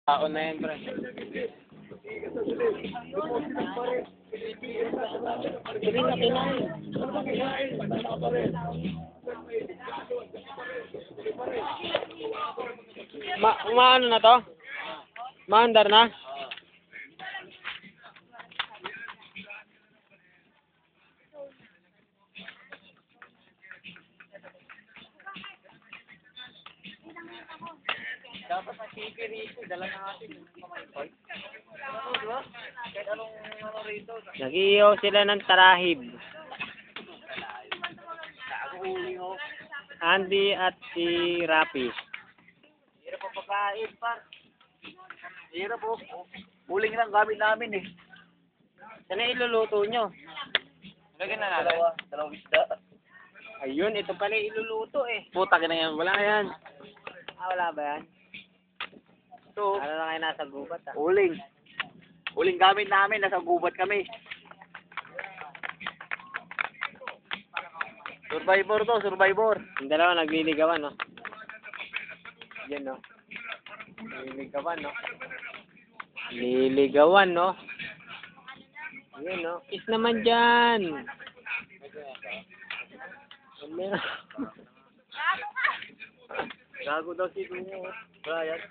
Taon na yan, pre. Umaano na to? Maandar na? Dapat na chicken rito, dala na natin. Kahit anong rito. Nag-iihaw sila ng tarahib. Andy at si Rapi. Hirap po pagkain, pa. Hirap po. Uling lang gamit namin eh. Saan na iluluto nyo? Lagyan na natin. Dalawang isda. Ayun, ito pala iluluto eh. Puta ka na yan. Wala yan. Wala ba yan? Ito. Ano na kayo nasa gubat ah? Uling. Uling gamit namin. Nasa gubat kami. Survivor to, survivor. Yung dalawa nagliligawan, no? Yan, no? Liligawan, no? Liligawan, no? Yan, no? Kiss naman dyan! Gago daw si Dungo. Brian.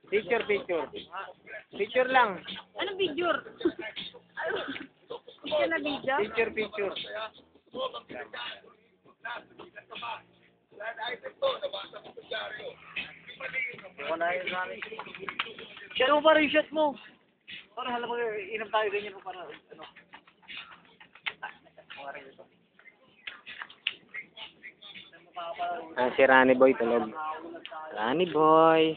Picture. Picture lang. Anong video? Picture na video? Picture. Panayin namin. Share mo pa rin shot mo. Para halam mo, inam tayo ganyan mo para ano. Si Rani Boy tulog. Rani Boy.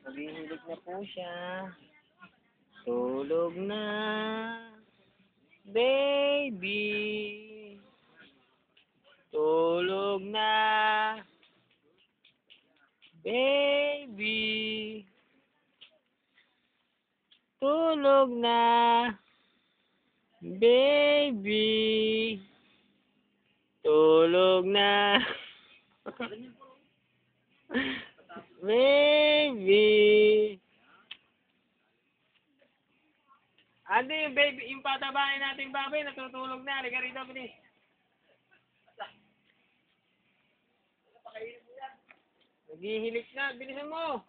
Nabihilig na po siya. Tulog na. Baby. Tulog na. Baby. Tulog na. Baby. Tulog na. Baby. Andi, yung baby, yung patabain natin baboy, natutulog na. Halika rito, bilis. Naghihilik na, bilisan mo.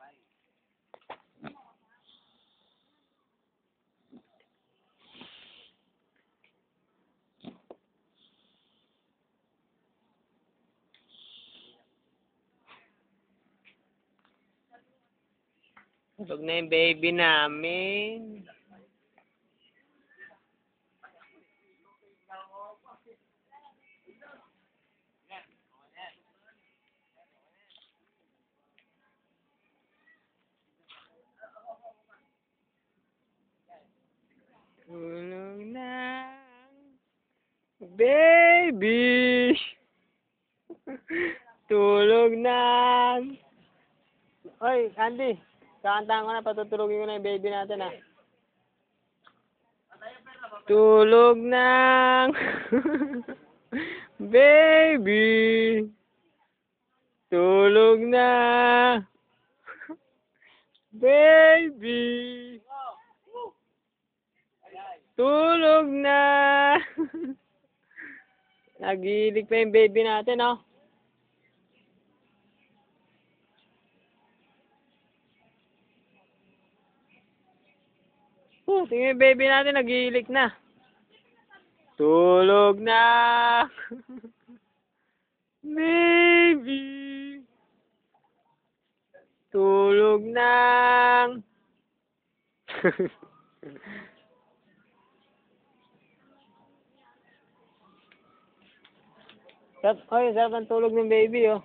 Tulog na yung baby namin. Tulog na, baby. Tulog na. Oy, Andy, kakantahan ko na, patutulogin ko na yung baby natin ah. Tulog na, baby. Tulog na, baby. Tulog na. Nagilig pa yung baby natin, oh. Tingnan yung baby natin, nagilig na. Tulog na. Baby. Tulog na. Sarap ng tulog ng baby, oh.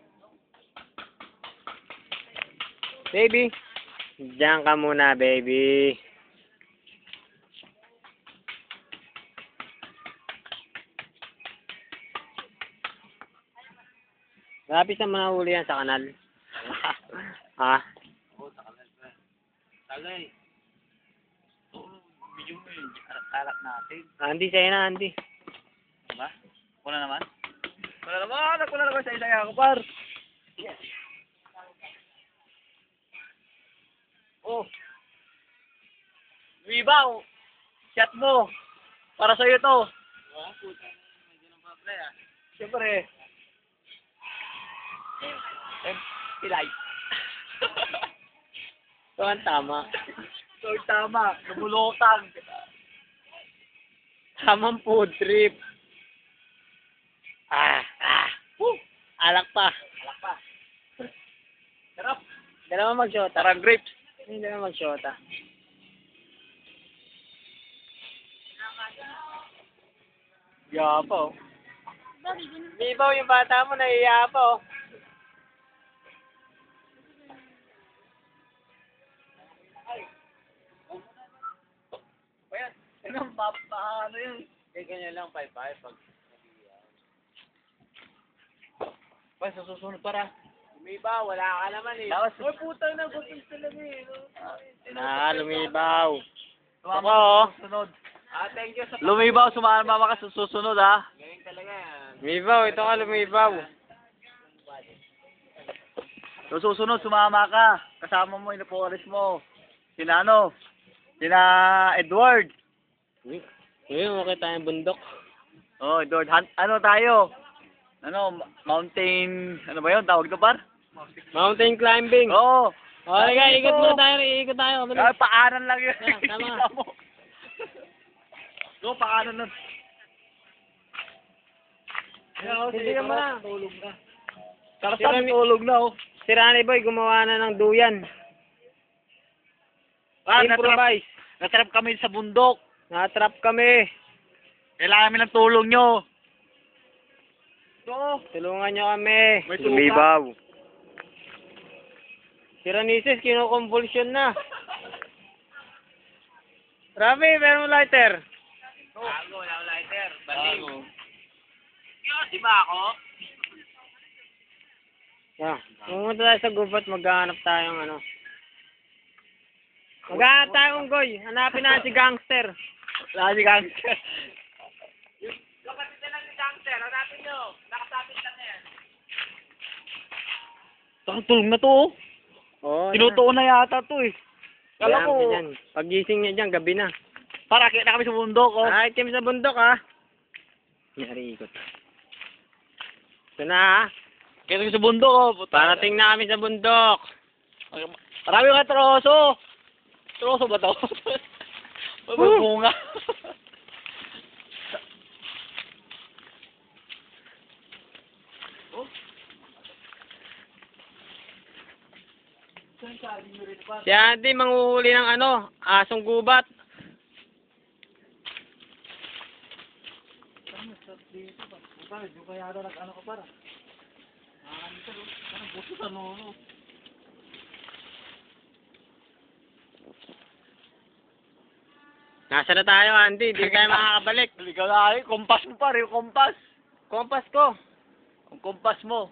Baby. Diyan ka muna, baby. Lapis na manahuli yan sa kanal. Ha? Oo, sa kanal pa. Tagay. Oo, video mo yun. Alak natin. Andy, sa'yo na, Andy. Diba? Ako na naman. Wala naman sa isang ako, par. Oh. Wibaw. Shot mo. Para sa'yo to. Oh, puta. Medyo nang pa-play ah. Siyempre. Pilay. Ito ang tama. So, tama. Lumulutang. Tamang food trip. Woo! Alak pa. Alak pa. Sarap. Dalawa mag-shota. Parang grapes. Hindi dalawa mag-shota. Yapa, oh. Bibaw yung bata mo, naiiya pa oh. Ayan. Ano, paano yun? Ganyan lang, 5-5 pag Pa, sa susunod para. lumibaw, wala ka naman eh. Lawas. Uy, putang na, gutom talaga eh. Lumibaw. Ako, oh. Susunod. Thank you sa Lumibaw, sumama ka sa susunod, ha? galing talaga yan. Lumibaw, ito ka lumibaw. So, susunod, sumama ka. Kasama mo, inaporis mo. Sina ano? Sina Edward. Ngayon, okay tayong bundok. Oh, Edward. Ano tayo? Ano, mountain, ano ba yun? Tawag na par? Mountain climbing. Oo. Okay, guys, ikot muna tayo, ikot tayo. Ay, paanan lang yun. Tama. Kita mo. Go, paanan lang. Hindi ka muna. Tulog na. Karasan, tulog na, oh. Si Rani Boy, gumawa na ng duyan. Improvise. Natrap kami sa bundok. Natrap kami. Kailangan kami ng tulong nyo. Tulungan nyo kami. May suka. Si Ranises, kinukonvulsyon na. Rafi, meron mo lighter? Bago, wala akong lighter. Baliw. Di ba ako? Yeah. Pumunta tayo sa gubat, maghahanap tayong ano. Maghahanap tayong unggoy. Hanapin na si gangster. Wala si gangster. Kapatid na lang si gangster. Hanapin nyo. Nakasapit lang yan. Tulong na to, oh. Oo. Tinutuon na yata to, eh. Kala ko, Pagising niya dyan, gabi na. para kita kami sa bundok, oh. Ay, kami sa bundok, ha. Nyari ikot. Ito na, ha. Kita kami sa bundok, oh. Parating na kami sa bundok. Marami ka troso. Troso ba to? May bunga. Si Andy, manghuhuli ng ano, asong gubat. Nasa na tayo, Andy? Di tayo makakabalik. Ligaw na kayo. Kompas mo pa rin. Kompas. Kompas ko. Ang kompas mo.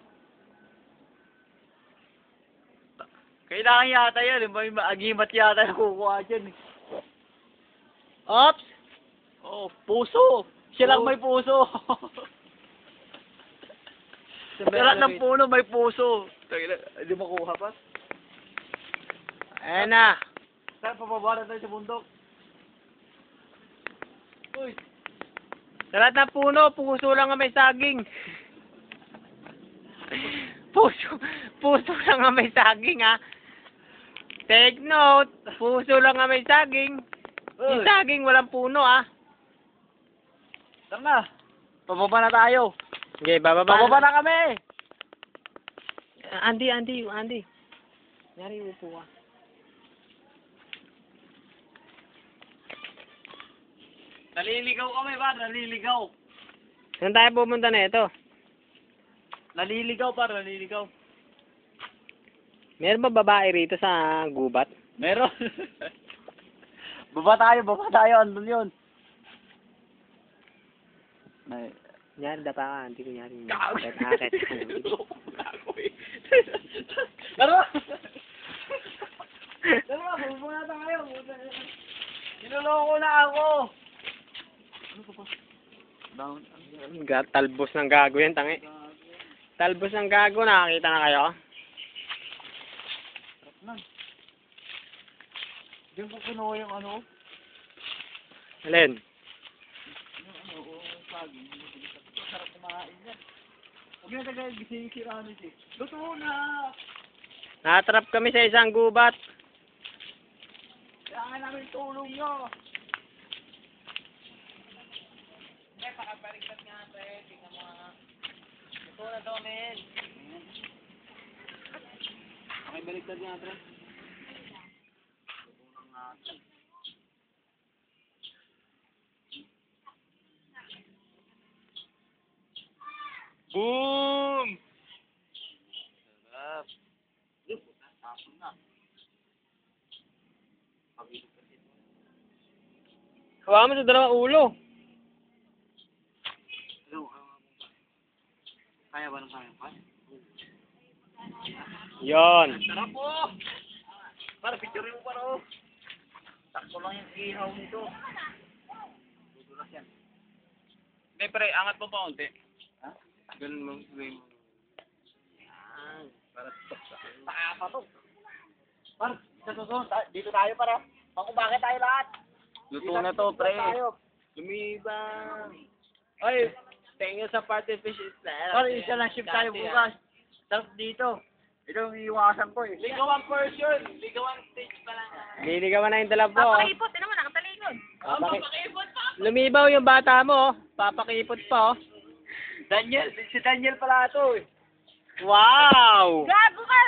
Kailangan yata yan. May maagimat yata na kukuha dyan. Ops! Oh, puso. Siya lang may puso. Sa lahat ng puno may puso. Hindi makuha pa. Ayan na. Saan pababa na tayo sa bundok? Uy. Sa lahat ng puno, puso lang ang may saging. Puso lang ang may saging, ha. Take note, puso lang ang may saging. Yung saging, walang puno, ha. Tama. Pababa na tayo. Okay, bababa Pababa na kami. Andy. Nyari, upo ka. Naliligaw kami ba? Naliligaw. Saan tayo pumunta na ito? Naliligaw pa, naliligaw. Meron ba babae rito sa gubat? Meron. baba tayo. Andun yun. Ay. Nyari, dapa ka. Hindi ko nyari. Gago. Akit. Tara! Tara, bumuna tayo. Sinuloko na ako. Ano ko pa? Down. Talbos ng gago yan, tangi. Talbos ng gago, nakakita na kayo? Sarap na. Diyan ko kinuha yung ano. Alin? Yung ano, saging. Sarap kumain yan. Huwag na tagal gising si Ramis eh. Luto na! Natrap kami sa isang gubat. Kailangan namin tulong nyo. Pakabaliktad nga, pre. Tingnan mo nga. Ito na to, men. Pakibaliktad nga, pre. Boom! Sarap. Tapon na. Hawa mo sa dalawang ulo. Kaya ba ng kaya pa? Yon. Sarap po! Para picture mo para oh. Takpo lang yung ihaw nito. Dudulas yan. Hindi, pre. Angat mo pa unti. Ha? Ganun mo. Para pa to. Par, sa susunod, dito tayo para. Pangkumakit tayo lahat. Luto na to, pre. Tayo. Lumibang. Oy, thank you sa party fish. Par, isa lang shift tayo bukas. Sarap dito. Ito yung iiwasan ko eh. Ligawan version. Ligawan stage pa lang. Liligawan na yung dala po. Papakipot, tinan mo, nakatalikod. Papakipot pa. Lumibaw yung bata mo. Papakipot pa. Daniel, si Daniel pala ito eh. Wow! Gago ka!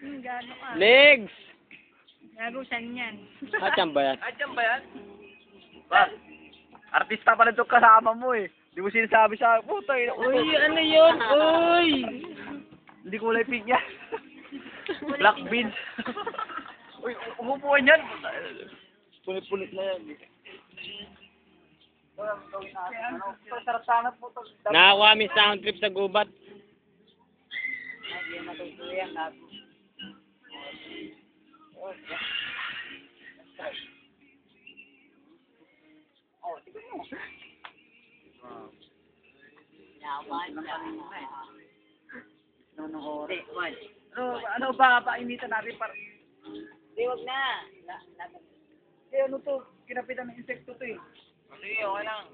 Gago ka. Legs! Gago, saan yan? Atyan ba yan? Andiyan ba yan? Par, artista pala ito kasama mo eh. Di mo sinasabi sa puto eh. Uy, ano yun? Uy! Hindi kulay pink yan. Black beans. Uy, umupuan yan. Punit-punit na yan. Ano, sarap sana po ito. Nakakuha kami sound trip sa gubat. Hindi matutuyan natin. Oh, tignan mo. Yaman na. Ano ba painitan natin para Hindi, wag na. ano to, kinapitan ng insekto to eh. Sige, okay lang.